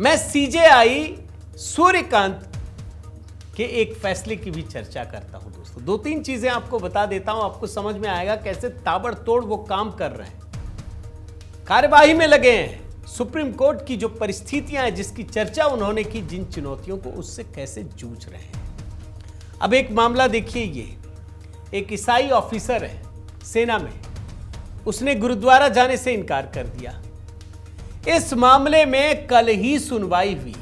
मैं सीजेआई सूर्यकांत के एक फैसले की भी चर्चा करता हूं दोस्तों। दो तीन चीजें आपको बता देता हूं, आपको समझ में आएगा कैसे ताबड़तोड़ वो काम कर रहे हैं, कार्यवाही में लगे हैं। सुप्रीम कोर्ट की जो परिस्थितियां हैं, जिसकी चर्चा उन्होंने की, जिन चुनौतियों को, उससे कैसे जूझ रहे हैं। अब एक मामला देखिए, ये एक ईसाई ऑफिसर है सेना में, उसने गुरुद्वारा जाने से इनकार कर दिया। इस मामले में कल ही सुनवाई हुई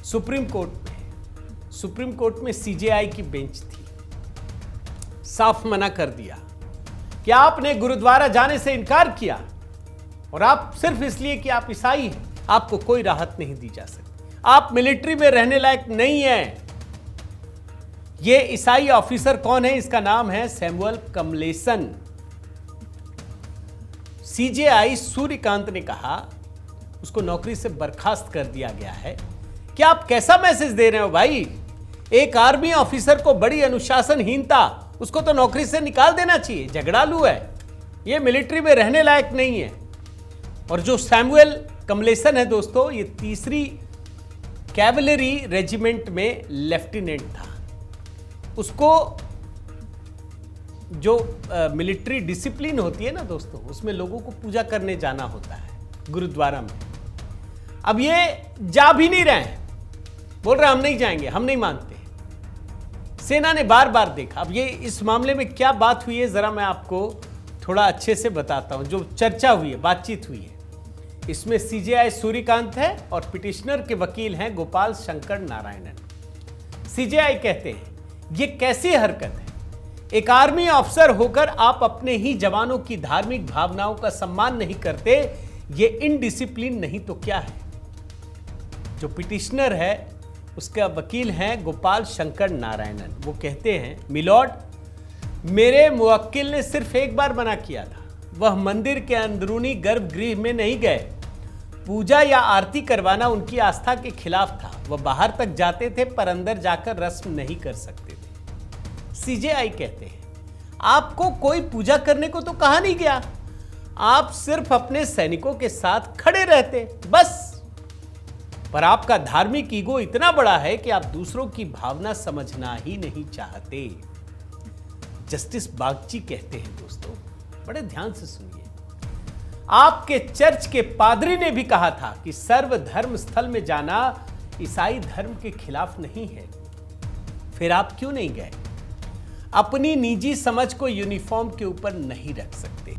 सुप्रीम कोर्ट में। सुप्रीम कोर्ट में सीजेआई की बेंच थी, साफ मना कर दिया कि आपने गुरुद्वारा जाने से इनकार किया और आप सिर्फ इसलिए कि आप ईसाई हैं, आपको कोई राहत नहीं दी जा सकती, आप मिलिट्री में रहने लायक नहीं हैं। ये ईसाई ऑफिसर कौन है? इसका नाम है सैमुअल कमलेसन। सीजेआई सूर्यकांत ने कहा, उसको नौकरी से बर्खास्त कर दिया गया है। क्या आप कैसा मैसेज दे रहे हो भाई? एक आर्मी ऑफिसर को बड़ी अनुशासनहीनता, उसको तो नौकरी से निकाल देना चाहिए, झगड़ालू है, ये मिलिट्री में रहने लायक नहीं है। और जो सैमुअल कमलेसन है दोस्तों, ये 3री कैवलरी रेजिमेंट में लेफ्टिनेंट था। उसको जो मिलिट्री डिसिप्लिन होती है ना दोस्तों, उसमें लोगों को पूजा करने जाना होता है गुरुद्वारा में। अब ये जा भी नहीं रहे हैं, बोल रहे हम नहीं जाएंगे, हम नहीं मानते। सेना ने बार बार देखा। अब ये इस मामले में क्या बात हुई है, जरा मैं आपको थोड़ा अच्छे से बताता हूं। जो चर्चा हुई है, बातचीत हुई है, इसमें सीजेआई सूर्यकांत है और पिटिशनर के वकील हैं गोपाल शंकर नारायणन। सीजेआई कहते हैं, ये कैसी हरकत है? एक आर्मी अफसर होकर आप अपने ही जवानों की धार्मिक भावनाओं का सम्मान नहीं करते, ये इनडिसिप्लिन नहीं तो क्या है? जो पिटिशनर है, उसका वकील हैं गोपाल शंकर नारायणन। वो कहते हैं, मिलॉर्ड, मेरे मुवक्किल ने सिर्फ एक बार मना किया था, वह मंदिर के अंदरूनी गर्भगृह में नहीं गए। पूजा या आरती करवाना उनकी आस्था के खिलाफ था। वह बाहर तक जाते थे पर अंदर जाकर रस्म नहीं कर सकते थे। सीजेआई कहते हैं, आपको कोई पूजा करने को तो कहा नहीं गया, आप सिर्फ अपने सैनिकों के साथ खड़े रहते बस। पर आपका धार्मिक ईगो इतना बड़ा है कि आप दूसरों की भावना समझना ही नहीं चाहते। जस्टिस बागची कहते हैं दोस्तों, बड़े ध्यान से सुनिए, आपके चर्च के पादरी ने भी कहा था कि सर्वधर्म स्थल में जाना ईसाई धर्म के खिलाफ नहीं है। फिर आप क्यों नहीं गए? अपनी निजी समझ को यूनिफॉर्म के ऊपर नहीं रख सकते।